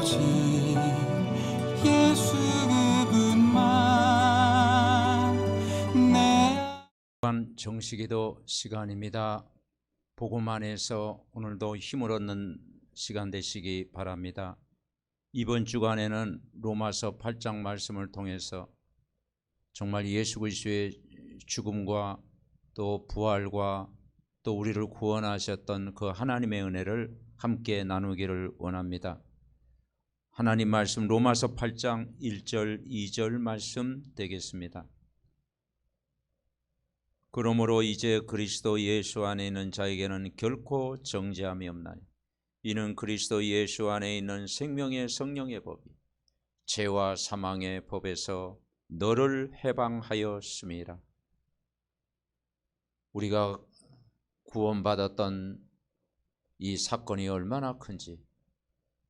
오직 예수 그분만 내 정식기도 시간입니다. 복음 안에서 오늘도 힘을 얻는 시간 되시기 바랍니다. 이번 주간에는 로마서 8장 말씀을 통해서 정말 예수 그리스도의 죽음과 또 부활과 또 우리를 구원하셨던 그 하나님의 은혜를 함께 나누기를 원합니다. 하나님 말씀 로마서 8장 1절 2절 말씀 되겠습니다. 그러므로 이제 그리스도 예수 안에 있는 자에게는 결코 정죄함이 없나니 이는 그리스도 예수 안에 있는 생명의 성령의 법이 죄와 사망의 법에서 너를 해방하였음이라. 우리가 구원받았던 이 사건이 얼마나 큰지,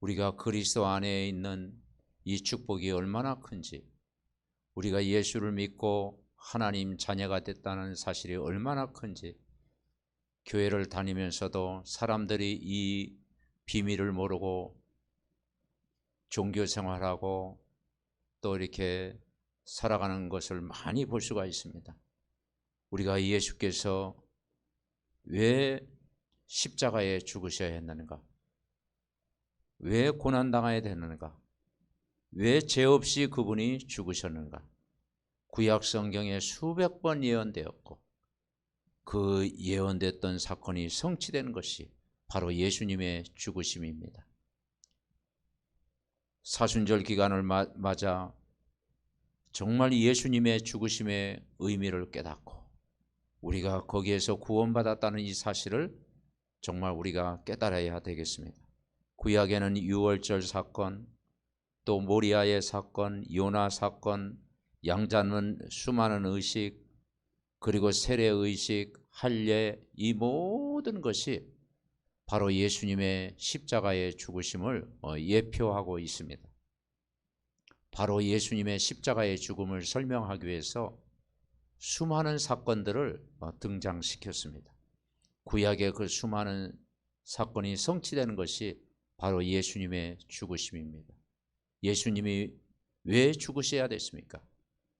우리가 그리스도 안에 있는 이 축복이 얼마나 큰지, 우리가 예수를 믿고 하나님 자녀가 됐다는 사실이 얼마나 큰지, 교회를 다니면서도 사람들이 이 비밀을 모르고 종교 생활하고 또 이렇게 살아가는 것을 많이 볼 수가 있습니다. 우리가 예수께서 왜 십자가에 죽으셔야 했는가? 왜 고난당해야 되는가? 왜 죄 없이 그분이 죽으셨는가? 구약 성경에 수백 번 예언되었고 그 예언됐던 사건이 성취된 것이 바로 예수님의 죽으심입니다. 사순절 기간을 맞아 정말 예수님의 죽으심의 의미를 깨닫고 우리가 거기에서 구원받았다는 이 사실을 정말 우리가 깨달아야 되겠습니다. 구약에는 유월절 사건, 또 모리아의 사건, 요나 사건, 양 잡는 수많은 의식, 그리고 세례의식, 할례, 이 모든 것이 바로 예수님의 십자가의 죽으심을 예표하고 있습니다. 바로 예수님의 십자가의 죽음을 설명하기 위해서 수많은 사건들을 등장시켰습니다. 구약의 그 수많은 사건이 성취되는 것이 바로 예수님의 죽으심입니다. 예수님이 왜 죽으셔야 됐습니까?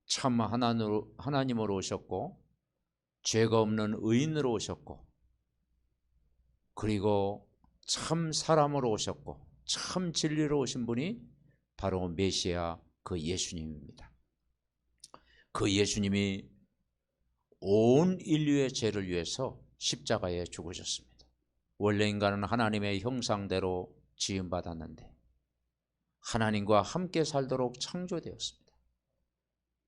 참 하나님으로 오셨고 죄가 없는 의인으로 오셨고 그리고 참 사람으로 오셨고 참 진리로 오신 분이 바로 메시아 그 예수님입니다. 그 예수님이 온 인류의 죄를 위해서 십자가에 죽으셨습니다. 원래 인간은 하나님의 형상대로 지음받았는데 하나님과 함께 살도록 창조되었습니다.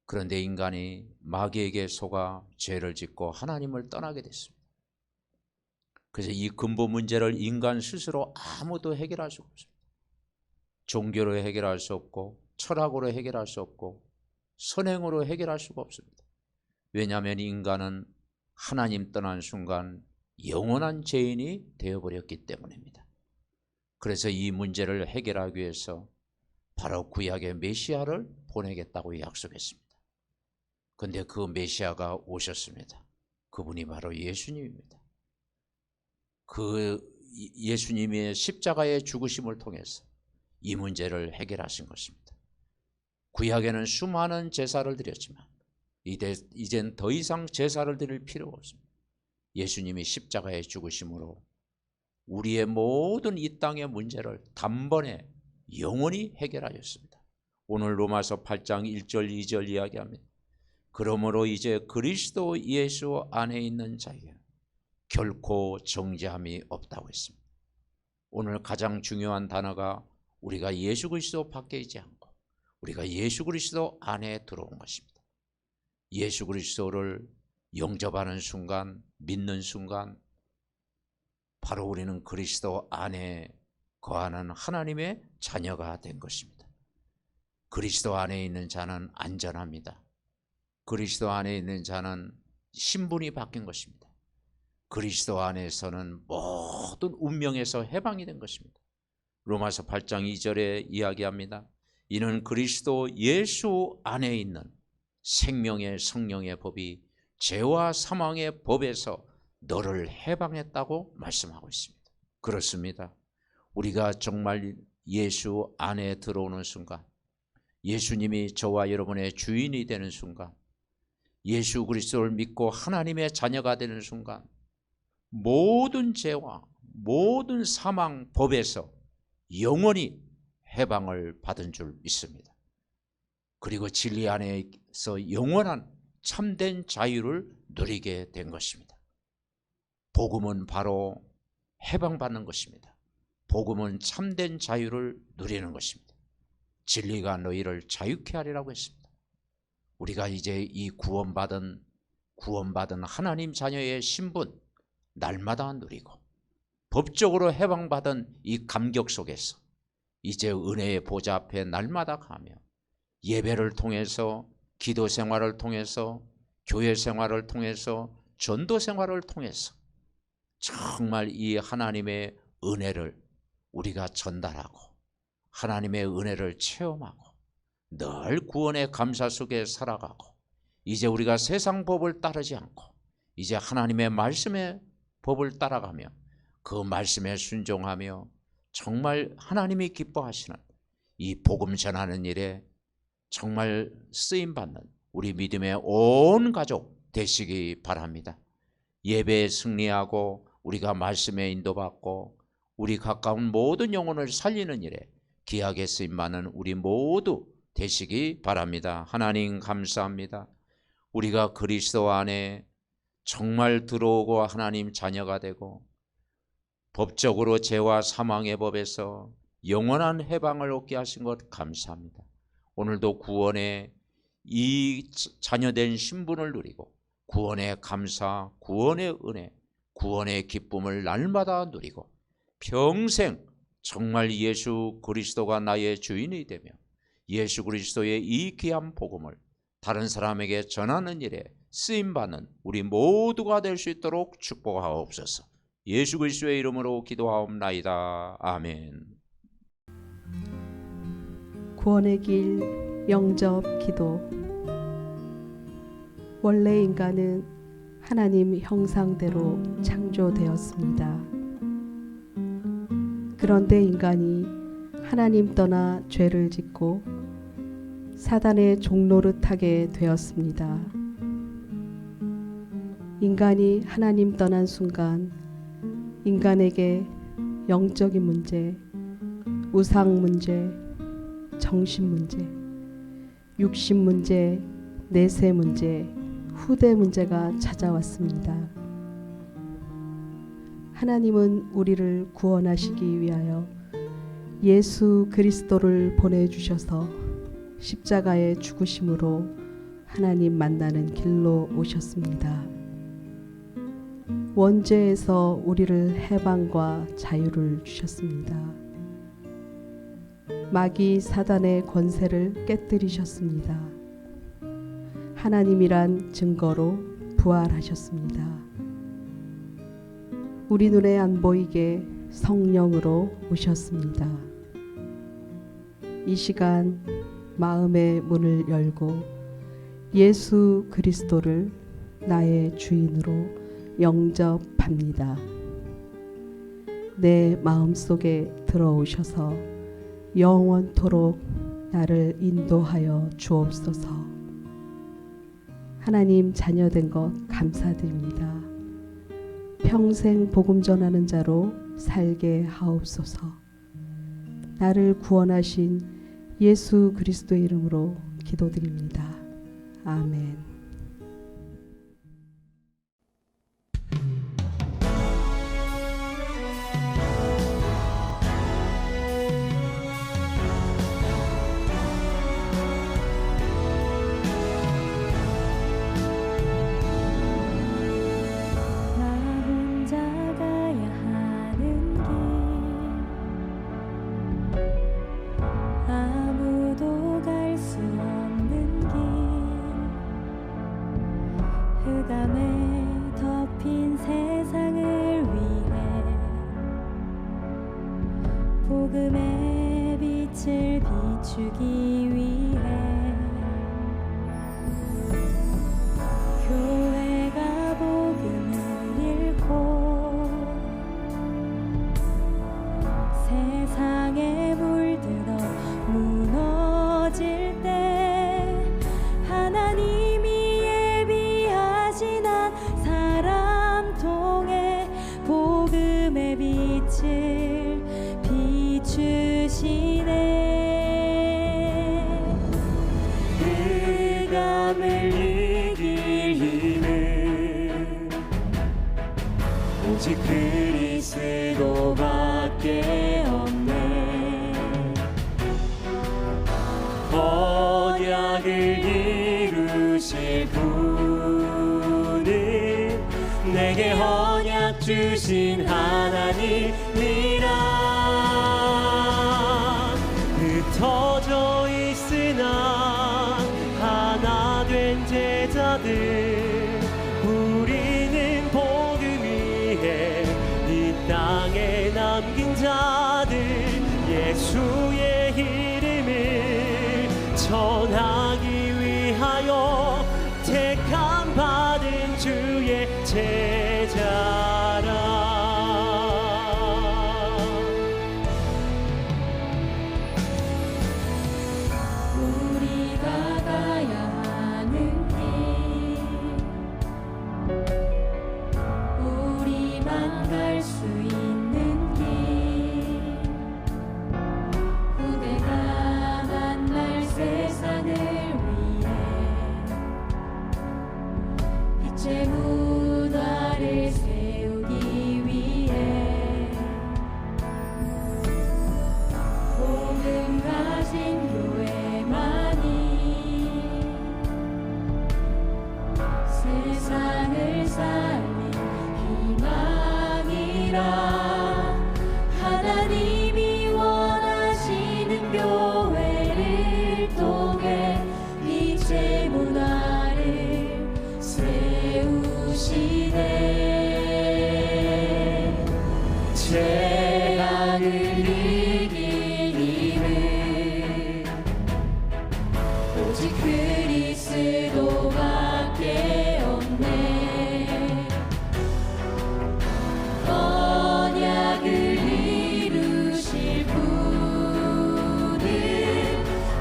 그런데 인간이 마귀에게 속아 죄를 짓고 하나님을 떠나게 됐습니다. 그래서 이 근본 문제를 인간 스스로 아무도 해결할 수가 없습니다. 종교로 해결할 수 없고 철학으로 해결할 수 없고 선행으로 해결할 수가 없습니다. 왜냐하면 인간은 하나님 떠난 순간 영원한 죄인이 되어버렸기 때문입니다. 그래서 이 문제를 해결하기 위해서 바로 구약의 메시아를 보내겠다고 약속했습니다. 그런데 그 메시아가 오셨습니다. 그분이 바로 예수님입니다. 그 예수님의 십자가의 죽으심을 통해서 이 문제를 해결하신 것입니다. 구약에는 수많은 제사를 드렸지만 이젠 더 이상 제사를 드릴 필요가 없습니다. 예수님이 십자가의 죽으심으로 우리의 모든 이 땅의 문제를 단번에 영원히 해결하였습니다. 오늘 로마서 8장 1절 2절 이야기합니다. 그러므로 이제 그리스도 예수 안에 있는 자에게는 결코 정죄함이 없다고 했습니다. 오늘 가장 중요한 단어가 우리가 예수 그리스도 밖에 있지 않고 우리가 예수 그리스도 안에 들어온 것입니다. 예수 그리스도를 영접하는 순간, 믿는 순간 바로 우리는 그리스도 안에 거하는 하나님의 자녀가 된 것입니다. 그리스도 안에 있는 자는 안전합니다. 그리스도 안에 있는 자는 신분이 바뀐 것입니다. 그리스도 안에서는 모든 운명에서 해방이 된 것입니다. 로마서 8장 2절에 이야기합니다. 이는 그리스도 예수 안에 있는 생명의 성령의 법이 죄와 사망의 법에서 너를 해방했다고 말씀하고 있습니다. 그렇습니다. 우리가 정말 예수 안에 들어오는 순간, 예수님이 저와 여러분의 주인이 되는 순간, 예수 그리스도를 믿고 하나님의 자녀가 되는 순간, 모든 죄와 모든 사망 법에서 영원히 해방을 받은 줄 믿습니다. 그리고 진리 안에서 영원한 참된 자유를 누리게 된 것입니다. 복음은 바로 해방받는 것입니다. 복음은 참된 자유를 누리는 것입니다. 진리가 너희를 자유케 하리라고 했습니다. 우리가 이제 이 구원받은 하나님 자녀의 신분 날마다 누리고 법적으로 해방받은 이 감격 속에서 이제 은혜의 보좌 앞에 날마다 가며 예배를 통해서, 기도 생활을 통해서, 교회 생활을 통해서, 전도 생활을 통해서 정말 이 하나님의 은혜를 우리가 전달하고 하나님의 은혜를 체험하고 늘 구원의 감사 속에 살아가고, 이제 우리가 세상 법을 따르지 않고 이제 하나님의 말씀의 법을 따라가며 그 말씀에 순종하며 정말 하나님이 기뻐하시는 이 복음 전하는 일에 정말 쓰임받는 우리 믿음의 온 가족 되시기 바랍니다. 예배에 승리하고 우리가 말씀에 인도받고 우리 가까운 모든 영혼을 살리는 일에 귀하게 쓰임받는 우리 모두 되시기 바랍니다. 하나님 감사합니다. 우리가 그리스도 안에 정말 들어오고 하나님 자녀가 되고 법적으로 죄와 사망의 법에서 영원한 해방을 얻게 하신 것 감사합니다. 오늘도 구원의 이 자녀된 신분을 누리고 구원의 감사, 구원의 은혜, 구원의 기쁨을 날마다 누리고 평생 정말 예수 그리스도가 나의 주인이 되며 예수 그리스도의 이 귀한 복음을 다른 사람에게 전하는 일에 쓰임받는 우리 모두가 될 수 있도록 축복하옵소서. 예수 그리스도의 이름으로 기도하옵나이다. 아멘. 구원의 길 영접 기도. 원래 인간은 하나님 형상대로 창조되었습니다. 그런데 인간이 하나님 떠나 죄를 짓고 사단의 종노릇하게 되었습니다. 인간이 하나님 떠난 순간 인간에게 영적인 문제, 우상 문제, 정신 문제, 육신 문제, 내세 문제, 후대 문제가 찾아왔습니다. 하나님은 우리를 구원하시기 위하여 예수 그리스도를 보내주셔서 십자가의 죽으심으로 하나님 만나는 길로 오셨습니다. 원죄에서 우리를 해방과 자유를 주셨습니다. 마귀 사단의 권세를 깨뜨리셨습니다. 하나님이란 증거로 부활하셨습니다. 우리 눈에 안 보이게 성령으로 오셨습니다. 이 시간 마음의 문을 열고 예수 그리스도를 나의 주인으로 영접합니다. 내 마음속에 들어오셔서 영원토록 나를 인도하여 주옵소서. 하나님 자녀된 것 감사드립니다. 평생 복음 전하는 자로 살게 하옵소서. 나를 구원하신 예수 그리스도의 이름으로 기도드립니다. 아멘. 흑암에 덮인 세상을 위해 복음의 빛을 비추기 위해 교회가 복음을 읽고 세상의 물 흑암을 이길 힘은 오직 그리스도밖에 없네. 언약을 이루실 분은 내게 언약 주신 하나님이라. 흩어져 있으나 하나 된 제자들, 우리는 복음 위에 이 땅에 남긴 자들, 예수의 이름을 전하기 위하여 택함 받은 주의 제자라. 우리가 가야 하는 길, 우리만 갈 수 있는 길, 후대가 만날 세상을 위해 빛의 문화를 세우기 위해 복음 가진 교회만이 세상을 살린 희망이라. 하나님이 원하시는 교회를 통해 빛의 문화를 세우시네. 재앙을 이길 힘은 오직 그리스도밖에 없네. 언약을 이루실 분은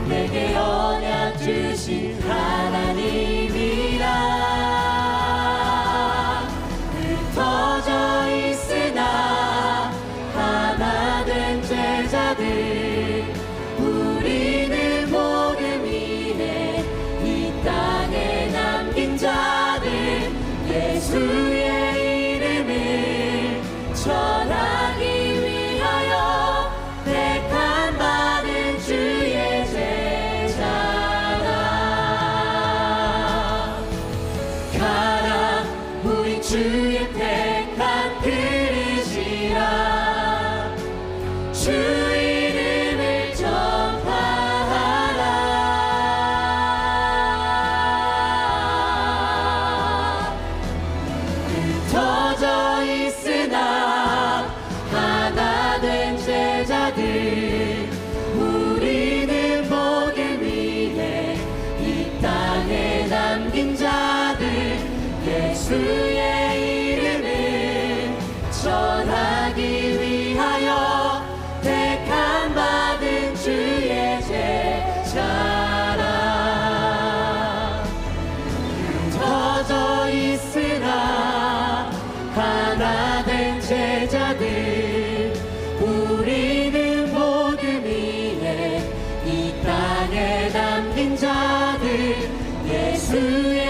내게 언약 주신 하나님이라. 흩어져 있으나 하나 된 제자들, 우리는 복음 위에 이 땅에 남긴 자들, 예수의 이름을 전하기 위하여 택함 받은 주의 제자라. 가라, 우리 주의 택한 그릇이라. 주 이름을 전파하라. 흩어져 있으나 하나 된 제자들, 우리는 복음 위에 이 땅에 남긴 자들, 예수의 이름을 전하기 위하여 택함 받은 주의 제자라. 흩어져 있으나 하나 된 제자들, 우리는 복음 위에 이 땅에 남긴 자들, 예수의